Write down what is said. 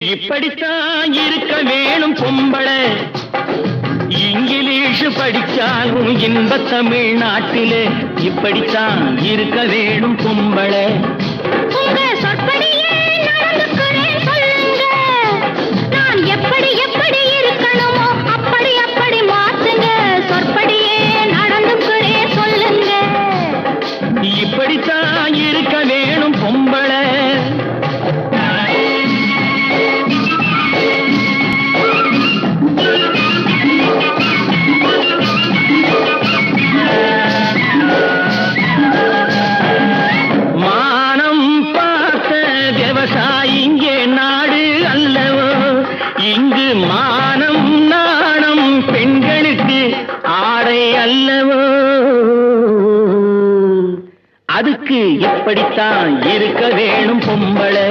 இப்படித்தான் இருக்க வேணும் பொம்பளை. இங்கிலீஷ் படிச்சாலும் இன்ப தமிழ்நாட்டிலே இப்படித்தான் இருக்க வேணும் பொம்பளை. உங்க சொற்படியே நடந்துக்கிறேன் சொல்லுங்க. நான் எப்படி எப்படி இருக்கணுமோ அப்படி அப்படி மாத்துங்க. சொற்படியே நடந்துக்கிறேன் சொல்லுங்க. இப்படித்தான் இருக்க வேணும் பொம்பளை. இங்கே நாடு அல்லவோ, இங்கு மானம் நாணம் பெண்களுக்கு ஆடை அல்லவோ. அதுக்கு இப்படித்தான் இருக்க வேணும் பொம்பளை.